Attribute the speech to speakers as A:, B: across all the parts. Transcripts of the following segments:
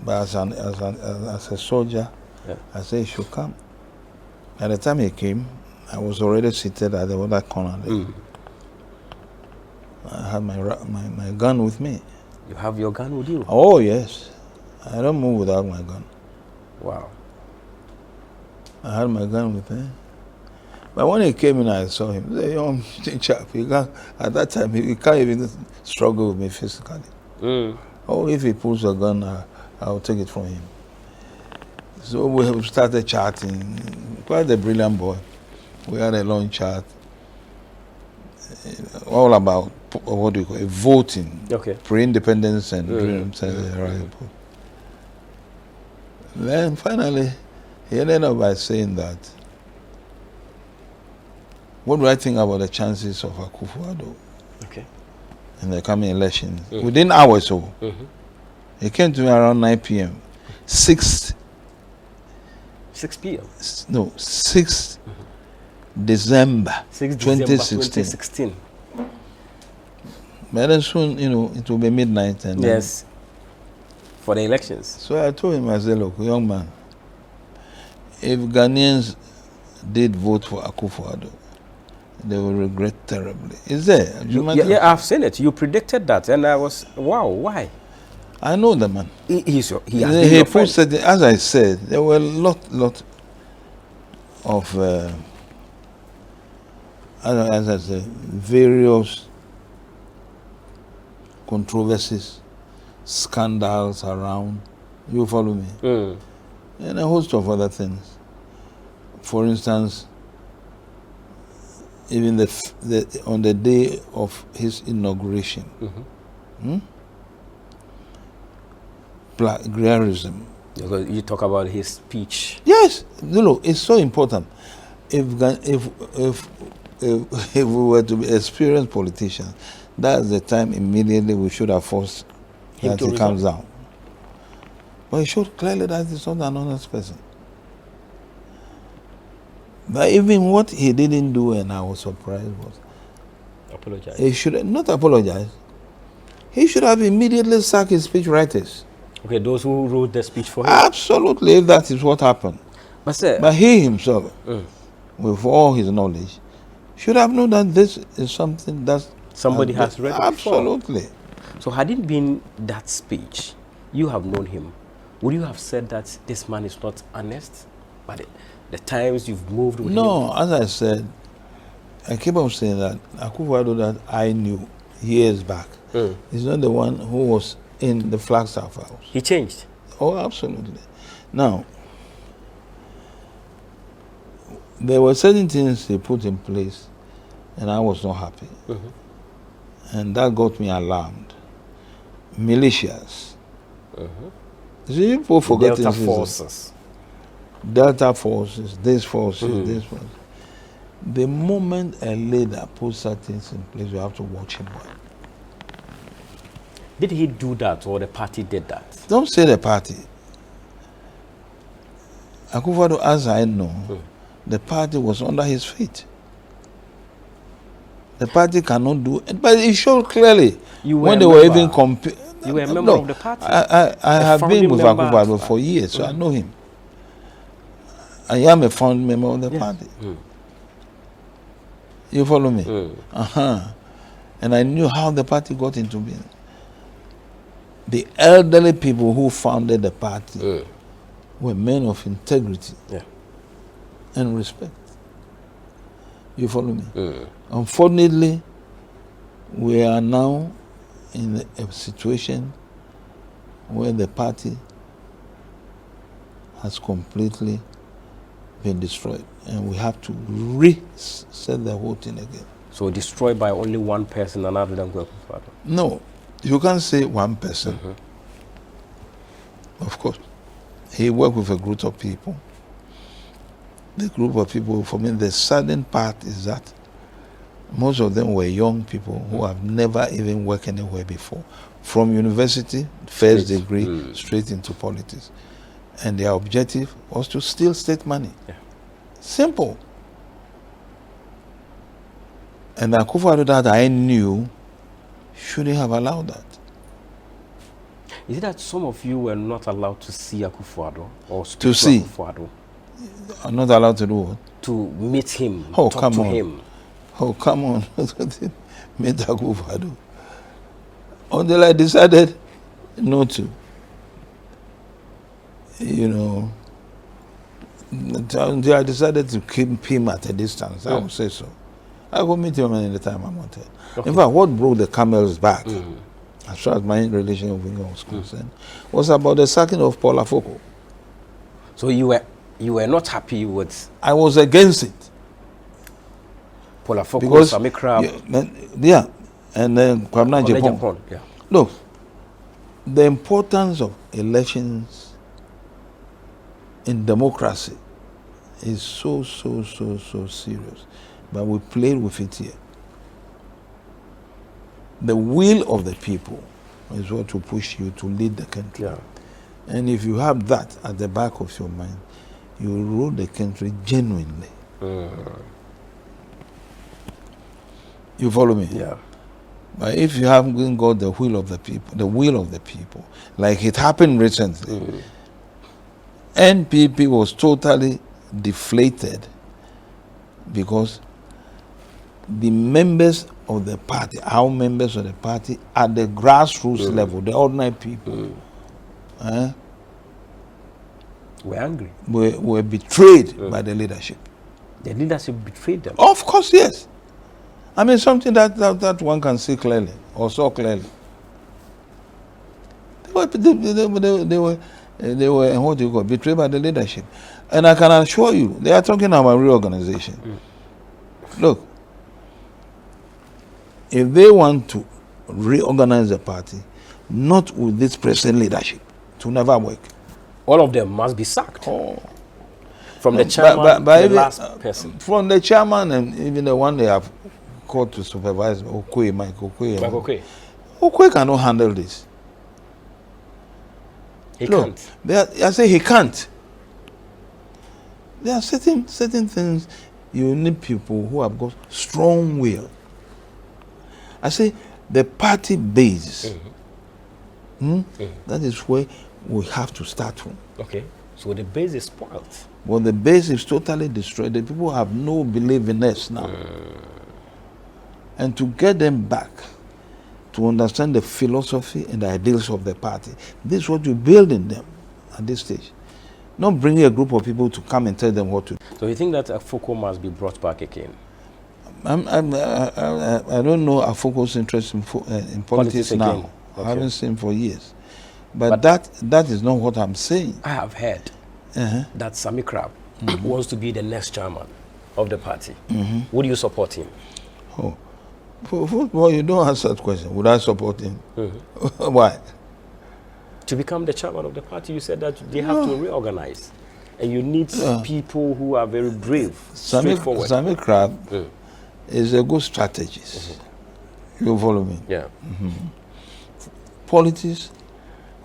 A: But as a soldier, I said he should come. By the time he came, I was already seated at the other corner there. I had my gun with me.
B: You have your gun with you?
A: Oh, yes. I don't move without my gun.
B: Wow.
A: I had my gun with me. But when he came in, I saw him. The young chap, at that time, he can't even struggle with me physically. Oh, if he pulls a gun, I'll take it from him. So we started chatting. Quite a brilliant boy. We had a long chat. All about, what do you call it, voting.
B: Okay.
A: Pre-independence and right. Then finally, he ended up by saying that, what do I think about the chances of Akufo-Addo in the coming elections? Within hours, he came to me around 9 p.m. 6
B: p.m.?
A: No, 6 December 2016. But then soon, it will be midnight. And
B: yes, for the elections.
A: So I told him, I said, look, young man, if Ghanaians did vote for Akufo-Addo, they will regret terribly. Is there?
B: Yeah, I've seen it. You predicted that, and I was, wow, why?
A: I know the man.
B: He posted,
A: as I said, there were a lot of, as I said, various controversies, scandals around. You follow me? And a host of other things. For instance, even on the day of his inauguration, plagiarism.
B: You talk about his speech.
A: Yes, it's so important. If we were to be experienced politicians, that's the time immediately we should have forced that he comes down. But he showed clearly that he's not an honest person. But even what he didn't do, and I was surprised, was
B: apologize.
A: He should not apologize. He should have immediately sacked his speech writers.
B: Okay, those who wrote the speech for him.
A: Absolutely, if that is what happened. But he himself, with all his knowledge, should have known that this is something that
B: somebody has read.
A: Absolutely.
B: Before. So had it been that speech, you have known him, would you have said that this man is not honest? But the times you've moved with him?
A: No, as I said, I keep on saying that Akufo-Addo that I knew years back is not the one who was in the Flagstaff House.
B: He changed?
A: Oh, absolutely. Now, there were certain things he put in place, and I was not happy. And that got me alarmed. Militias. See, people forget
B: Delta forces.
A: Delta forces, this forces, this forces. The moment a leader puts certain things in place, you have to watch him well.
B: Did he do that, or the party did that?
A: Don't say the party. Akufo-Addo, as I know, the party was under his feet. The party cannot do it, but it showed clearly when they were even comparing.
B: You were a member of the party.
A: I have been with Akufo-Addo for years, so I know him. I am a founding member of the party. You follow me? And I knew how the party got into being. The elderly people who founded the party were men of integrity and respect. You follow me? Unfortunately, we are now in a situation where the party has completely been destroyed, and we have to reset the whole thing again.
B: So destroyed by only one person, another than Akufo-Addo?
A: No, you can't say one person. Of course, he worked with a group of people. The group of people, for me, the saddening part is that most of them were young people who have never even worked anywhere before. From university, first degree, straight into politics. And their objective was to steal state money. Simple. And Akufo-Addo that I knew shouldn't have allowed that.
B: Is it that some of you were not allowed to see Akufo-Addo or speak
A: To see.
B: Akufo-Addo?
A: I'm not allowed to do what?
B: To meet him,
A: Oh,
B: talk
A: come
B: to
A: on.
B: him.
A: Oh, come on. Meet Akufo-Addo. Until I decided not to. You know, until I decided to keep him at a distance, I would say so. I go meet him any time I wanted.
B: Okay.
A: In fact, what broke the camel's back, as far as my relationship with him was concerned, was about the sacking of Paul Afoko.
B: So you were not happy with
A: I was against it.
B: Paul Afoko,
A: Because,
B: Sammy Crab,
A: yeah, and then Kwabena Japan.
B: Yeah.
A: Look, the importance of elections in democracy is so serious. But we played with it here. The will of the people is what will push you to lead the country.
B: Yeah.
A: And if you have that at the back of your mind, you will rule the country genuinely. You follow me?
B: Yeah.
A: But if you haven't got the will of the people, like it happened recently, NPP was totally deflated because the members of the party, our members of the party at the grassroots level, the ordinary people,
B: We're angry.
A: were betrayed by the leadership.
B: The leadership betrayed them.
A: Of course, yes. I mean, something that one can see clearly, or so clearly. They were what you call betrayed by the leadership. And I can assure you, they are talking about reorganization. Look, if they want to reorganize the party, not with this present leadership, it will never work.
B: All of them must be sacked.
A: Oh.
B: From the chairman to the last person.
A: From the chairman and even the one they have called to supervise, Mike Okoye. Okoye cannot handle this.
B: He can't.
A: I say he can't. There are certain things you need people who have got strong will. I say the party base. That is where we have to start from.
B: Okay. So the base is spoiled.
A: Well, the base is totally destroyed. The people have no belief in us now. And to get them back, to understand the philosophy and the ideals of the party, this is what you build in them at this stage. Not bringing a group of people to come and tell them what to do.
B: So you think that Afoko must be brought back again?
A: I don't know Afoko's interest in politics now.
B: Okay.
A: I haven't seen for years. But that is not what I'm saying.
B: I have heard that Sammy Crab wants to be the next chairman of the party. Would you support him?
A: Oh, for football, you don't answer that question. Would I support him? Why?
B: To become the chairman of the party, you said that they have to reorganize. And you need people who are very brave, straightforward.
A: Sammy Crab is a good strategist. You follow me?
B: Yeah.
A: Politics,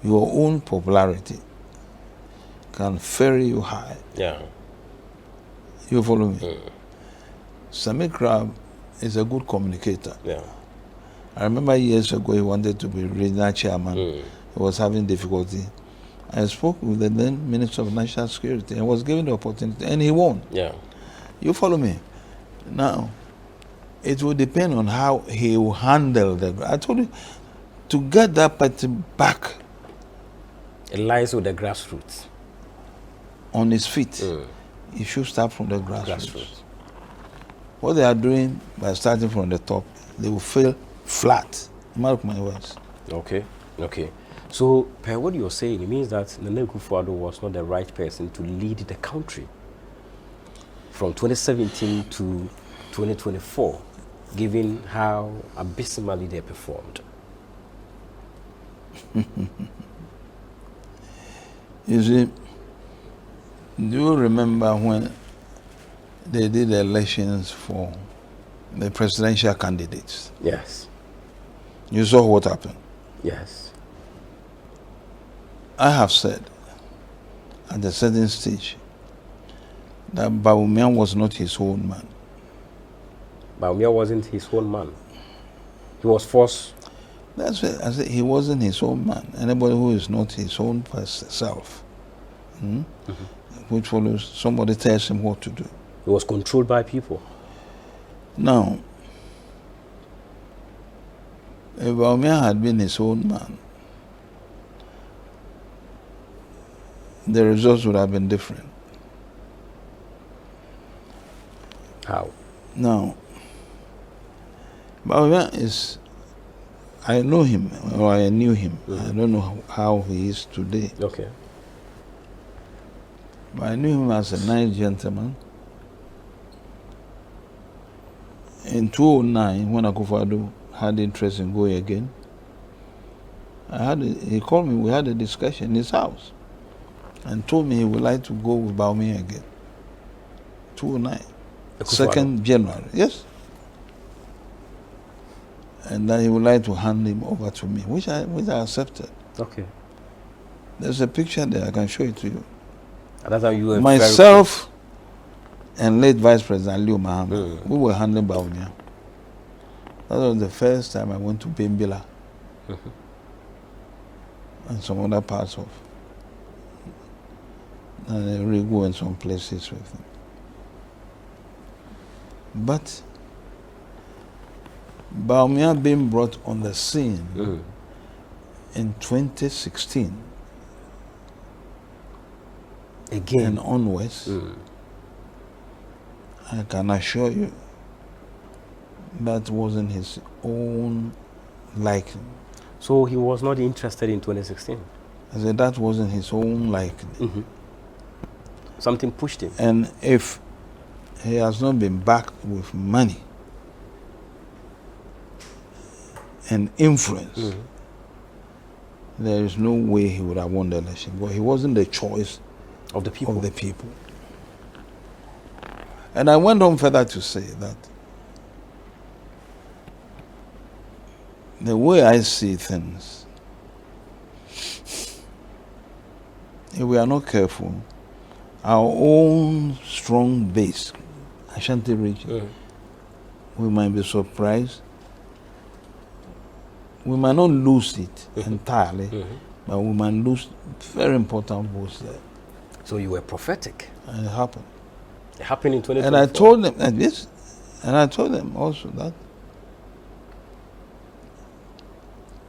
A: your own popularity can ferry you high.
B: Yeah.
A: You follow me? Sammy Crab is a good communicator.
B: Yeah.
A: I remember years ago he wanted to be regional chairman. He was having difficulty. I spoke with the then Minister of National Security and was given the opportunity, and he won.
B: Yeah.
A: You follow me? Now, it will depend on how he will handle the. I told you, to get that party back.
B: It lies with the grassroots.
A: On his feet, he should start from the grassroots. What they are doing by starting from the top, they will fail flat. Mark my words.
B: Okay. So, per what you're saying, it means that Nana Akufo-Addo was not the right person to lead the country from 2017 to 2024, given how abysmally they performed.
A: You see, do you remember when they did the elections for the presidential candidates?
B: Yes.
A: You saw what happened.
B: Yes.
A: I have said at a certain stage that Bawumia was not his own man.
B: Bawumia wasn't his own man. He was forced.
A: That's why I said he wasn't his own man. Anybody who is not his own self, which follows, somebody tells him what to do.
B: He was controlled by people.
A: Now, if Bawumia had been his own man, the results would have been different.
B: How?
A: Now, Bawumia is, I know him, or I knew him. I don't know how he is today.
B: Okay.
A: But I knew him as a nice gentleman. In 2009, when Akufo-Addo had interest in going again, he called me, we had a discussion in his house, and told me he would like to go with Bawumia again. 2009, 2nd January, yes. And that he would like to hand him over to me, which I accepted.
B: Okay.
A: There's a picture there, I can show it to you.
B: And that's how you were
A: myself and late Vice President Leo Mahama, we were handling Bawumia. That was the first time I went to Bimbila and some other parts of Rigu and some places with him. But Bawumia being brought on the scene in 2016
B: again
A: and onwards, I can assure you that wasn't his own liking.
B: So he was not interested in 2016?
A: I said that wasn't his own liking.
B: Something pushed him.
A: And if he has not been backed with money and influence, there is no way he would have won the election. But he wasn't the choice
B: of the people.
A: And I went on further to say that the way I see things, if we are not careful, our own strong base, Ashanti region, we might be surprised. We might not lose it entirely, but we might lose very important votes there.
B: So you were prophetic.
A: And it happened.
B: It happened in 2024.
A: And I told them, and I told them also that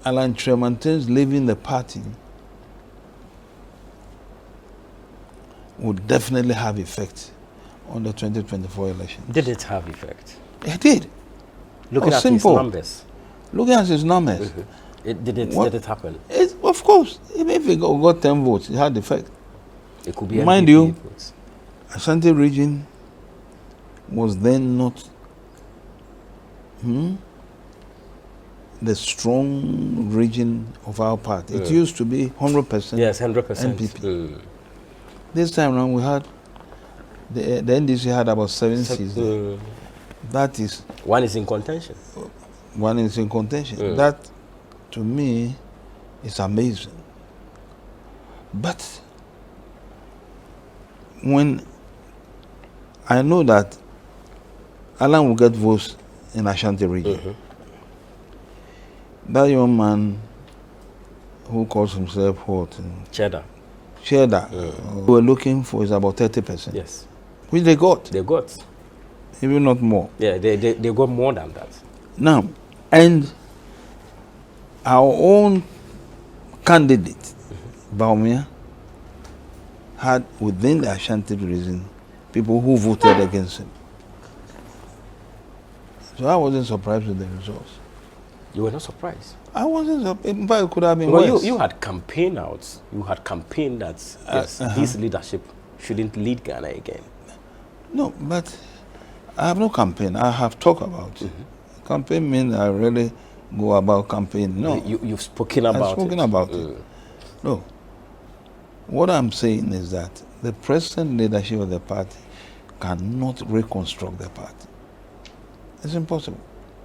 A: Alan Tremontain's leaving the party would definitely have effect on the 2024 election.
B: Did it have effect?
A: It did.
B: Looking at his numbers.
A: Looking at his numbers.
B: Did it happen?
A: Of course. If he got 10 votes, it had effect.
B: It could be
A: mind you, Ashanti region was then not the strong region of our party. It used to be 100%.
B: Yes, 100%
A: NPP. This time around, we had the NDC had about 7 seats. That is,
B: one is in contention.
A: One is in contention. That, to me, is amazing. But when I know that Alan will get votes in Ashanti region, that young man who calls himself what?
B: Cheddar.
A: We were looking for is about 30%.
B: Yes.
A: Which they got.
B: They got.
A: Even not more.
B: Yeah, they got more than that.
A: Now, and our own candidate, Bawumia, had within the Ashanti region people who voted against him. So I wasn't surprised with the results.
B: You were not surprised?
A: I wasn't surprised. In fact, it could have been
B: well,
A: worse.
B: You had campaigned out. You had campaigned that this leadership shouldn't lead Ghana again.
A: No, but I have no campaign. I have talked about it. Campaign means I really go about campaign. No.
B: You've spoken about it.
A: I've spoken about it. No. What I'm saying is that the present leadership of the party cannot reconstruct the party. It's impossible.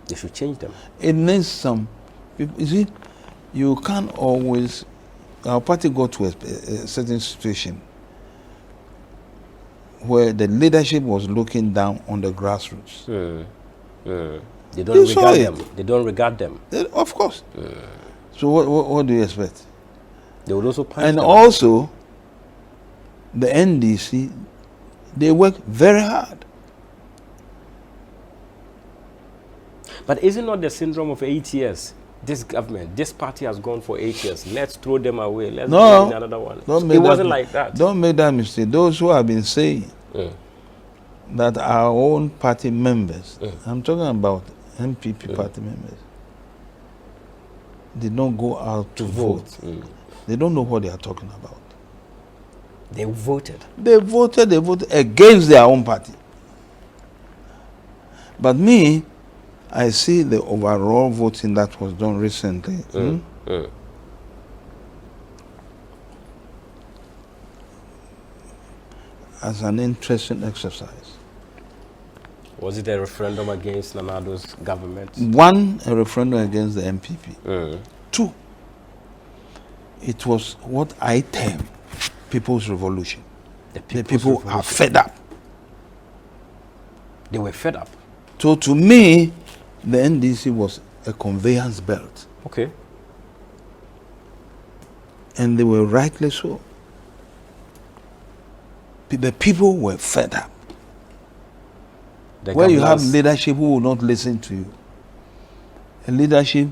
B: They should change them.
A: It needs some people. You see, you can't always. Our party got to a certain situation where the leadership was looking down on the grassroots.
B: They don't regard them. They don't regard them.
A: Of course. So what do you expect?
B: They would also punch
A: And
B: them.
A: also, the NDC, they work very hard.
B: But isn't not the syndrome of 8 years? This government, this party has gone for 8 years. Let's throw them away. Let's bring in another one. It wasn't like that.
A: Don't make that mistake. Those who have been saying that our own party members, I'm talking about MPP party members, did not go out to vote. They don't know what they are talking about.
B: They voted.
A: They voted against their own party. But me, I see the overall voting that was done recently. As an interesting exercise.
B: Was it a referendum against Nana Addo's government?
A: One, a referendum against the MPP. Two, it was what I term people's revolution. The people are fed up.
B: They were fed up.
A: So to me, the NDC was a conveyance belt.
B: Okay.
A: And they were rightly so. The people were fed up. Where you have leadership who will not listen to you. A leadership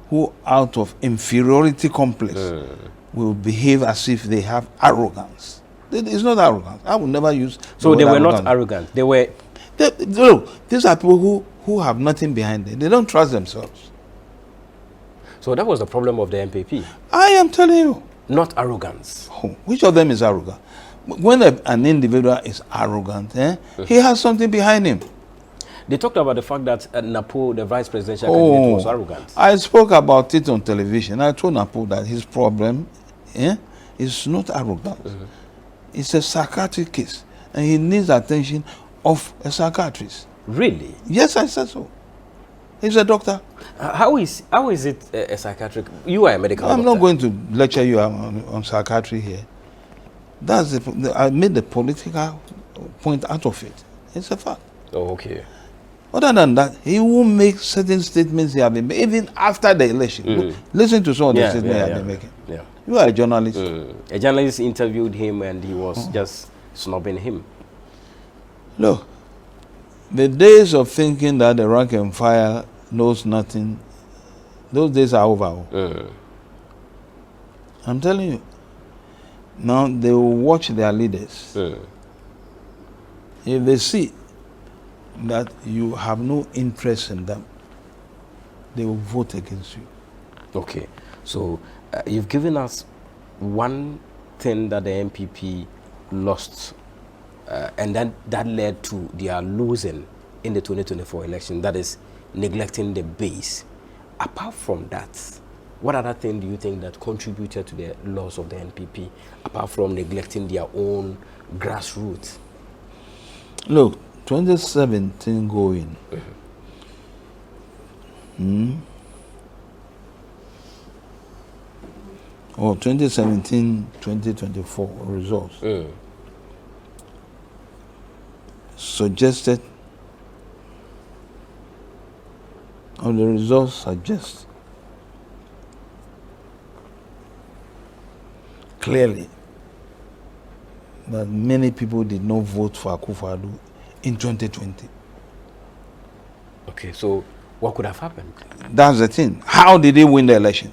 A: who, out of inferiority complex, will behave as if they have arrogance. It's not arrogance. I would never use.
B: So they were not arrogant. They were.
A: No, these are people who have nothing behind them. They don't trust themselves.
B: So that was the problem of the MPP.
A: I am telling you.
B: Not arrogance.
A: Oh, which of them is arrogant? When an individual is arrogant, he has something behind him.
B: They talked about the fact that Napo, the vice presidential candidate, was arrogant.
A: I spoke about it on television. I told Napo that his problem is not arrogance. It's a psychiatric case. And he needs attention of a psychiatrist.
B: Really?
A: Yes, I said so. He's a doctor.
B: How is it a psychiatric? You are a medical doctor.
A: I'm not going to lecture you on psychiatry here. That's I made the political point out of it. It's a fact.
B: Oh, okay.
A: Other than that, he will make certain statements he have been making, even after the election. Listen to some of the statements he has been making.
B: Yeah.
A: You are a journalist.
B: A journalist interviewed him and he was just snubbing him.
A: Look, the days of thinking that the rank and file knows nothing, those days are over. I'm telling you. Now they will watch their leaders. If they see that you have no interest in them, they will vote against you.
B: Okay. So you've given us one thing that the MPP lost, and then that led to their losing in the 2024 election, that is neglecting the base. Apart from that, what other thing do you think that contributed to the loss of the NPP, apart from neglecting their own grassroots?
A: Look, 2017 going. Or 2017-2024 results suggested, or the results suggest clearly that many people did not vote for Akufo-Addo in 2020.
B: Okay, so what could have happened?
A: That's the thing. How did they win the elections?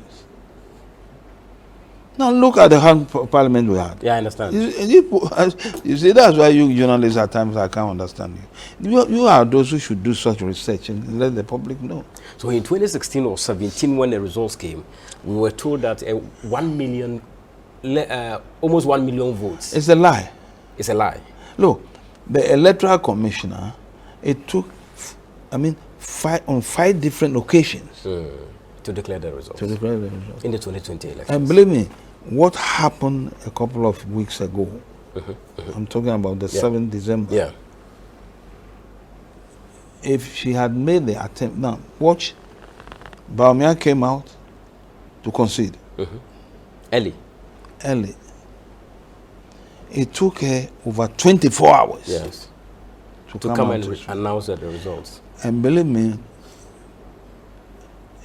A: Now look at the parliament we had.
B: Yeah, I understand.
A: You see, that's why you journalists at times I can't understand you. You are those who should do such research and let the public know.
B: So in 2016 or 17, when the results came, we were told that 1 million, almost 1 million votes.
A: It's a lie.
B: It's a lie.
A: Look, the Electoral Commissioner, it took, on 5 different occasions
B: to declare the results.
A: In
B: the 2020 elections.
A: And believe me, what happened a couple of weeks ago, I'm talking about the 7th December.
B: Yeah.
A: If she had made the attempt, now watch, Baumia came out to concede.
B: Early.
A: It took her over 24 hours.
B: Yes.
A: To
B: come and announce the results.
A: And believe me,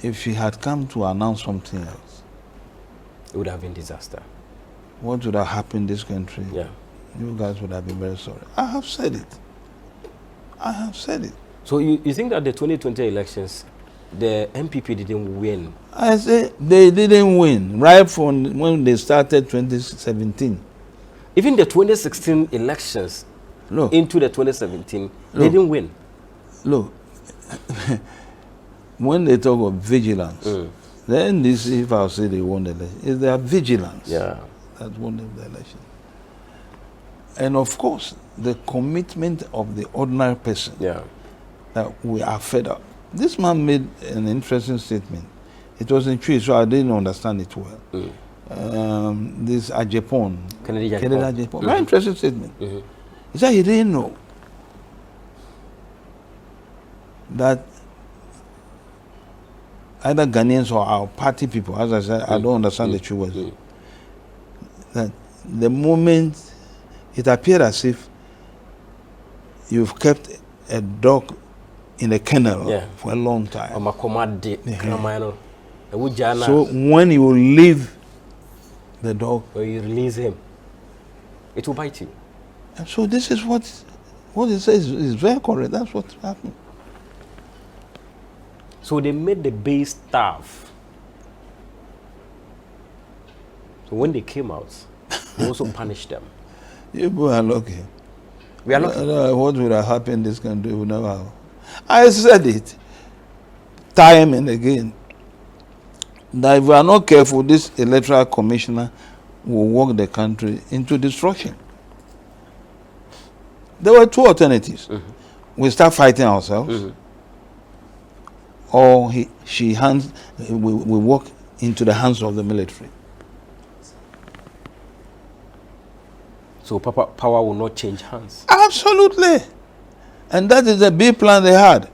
A: if she had come to announce something else,
B: it would have been disaster.
A: What would have happened in this country?
B: Yeah.
A: You guys would have been very sorry. I have said it. I have said it.
B: So you think that the 2020 elections, the MPP didn't win?
A: I say they didn't win right from when they started 2017.
B: Even the 2016 elections,
A: Look,
B: into the 2017, they didn't win.
A: Look, when they talk of vigilance, then this, if I'll say they won the election, is their vigilance that won the election. And of course, the commitment of the ordinary person that we are fed up. This man made an interesting statement. It was in Twi, so I didn't understand it well. This Ajapon,
B: Kennedy
A: Ajapon, very interesting statement. He said he didn't know that either Ghanaians or our party people, as I said, I don't understand the true words, that the moment it appeared as if you've kept a dog in a kennel for a long time. So when you leave the dog,
B: or you release him, it will bite you.
A: And so this is what it says is very correct. That's what happened.
B: So they made the base staff. So when they came out, they also punished them.
A: You people are lucky.
B: We are lucky.
A: What would have happened in this country would never happen. I said it time and again that if we are not careful, this electoral commissioner will walk the country into destruction. There were two alternatives. We start fighting ourselves, or we walk into the hands of the military.
B: So power will not change hands.
A: Absolutely. And that is the big plan they had.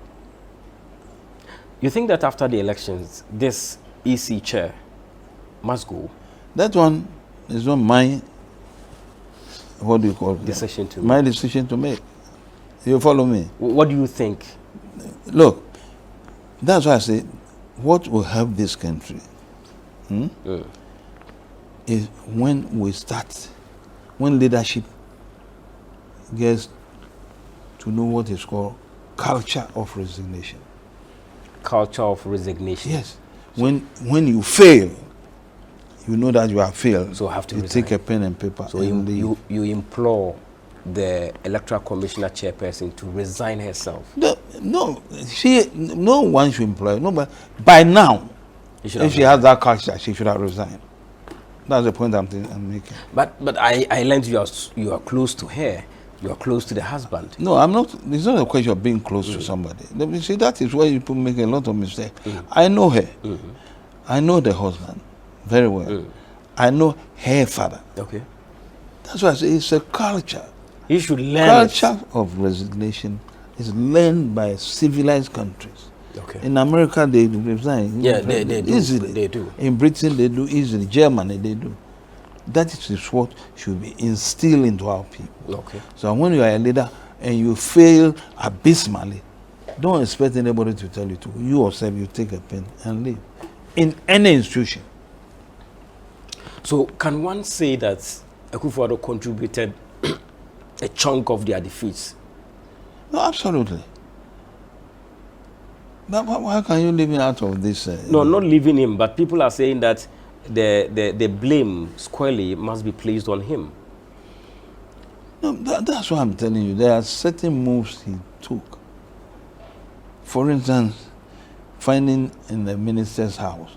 B: You think that after the elections, this EC chair must go?
A: That one is not my, what do you call it?
B: Decision to
A: my decision to make. You follow me?
B: What do you think?
A: Look, that's why I say, what will help this country is when we start, when leadership gets to know what is called culture of resignation.
B: Culture of resignation.
A: Yes. When you fail, you know that you have failed.
B: So have to
A: you
B: resign.
A: Take a pen and paper.
B: So you implore the Electoral Commissioner chairperson to resign herself.
A: No, no one should employ. No, but by now, if she has that culture, she should have resigned. That's the point I'm making.
B: But I learned you are close to her. You are close to the husband.
A: No, I'm not. It's not a question of being close to somebody. You see, that is where people make a lot of mistakes. I know her. I know the husband very well. I know her father.
B: Okay.
A: That's why I say it's a culture.
B: You should learn.
A: Culture of resignation is learned by civilized countries.
B: Okay.
A: In America, they resign.
B: Yeah, they do.
A: Easily.
B: They do.
A: In Britain, they do easily. Germany, they do. That is what should be instilled into our people.
B: Okay.
A: So when you are a leader and you fail abysmally, don't expect anybody to tell you to. You yourself, you take a pen and leave. In any institution.
B: So can one say that Akufo-Addo contributed a chunk of their defeats?
A: No, absolutely. But why can you leave me out of this?
B: No, not leaving him, but people are saying that the blame squarely must be placed on him.
A: No, that's what I'm telling you. There are certain moves he took. For instance, finding in the minister's house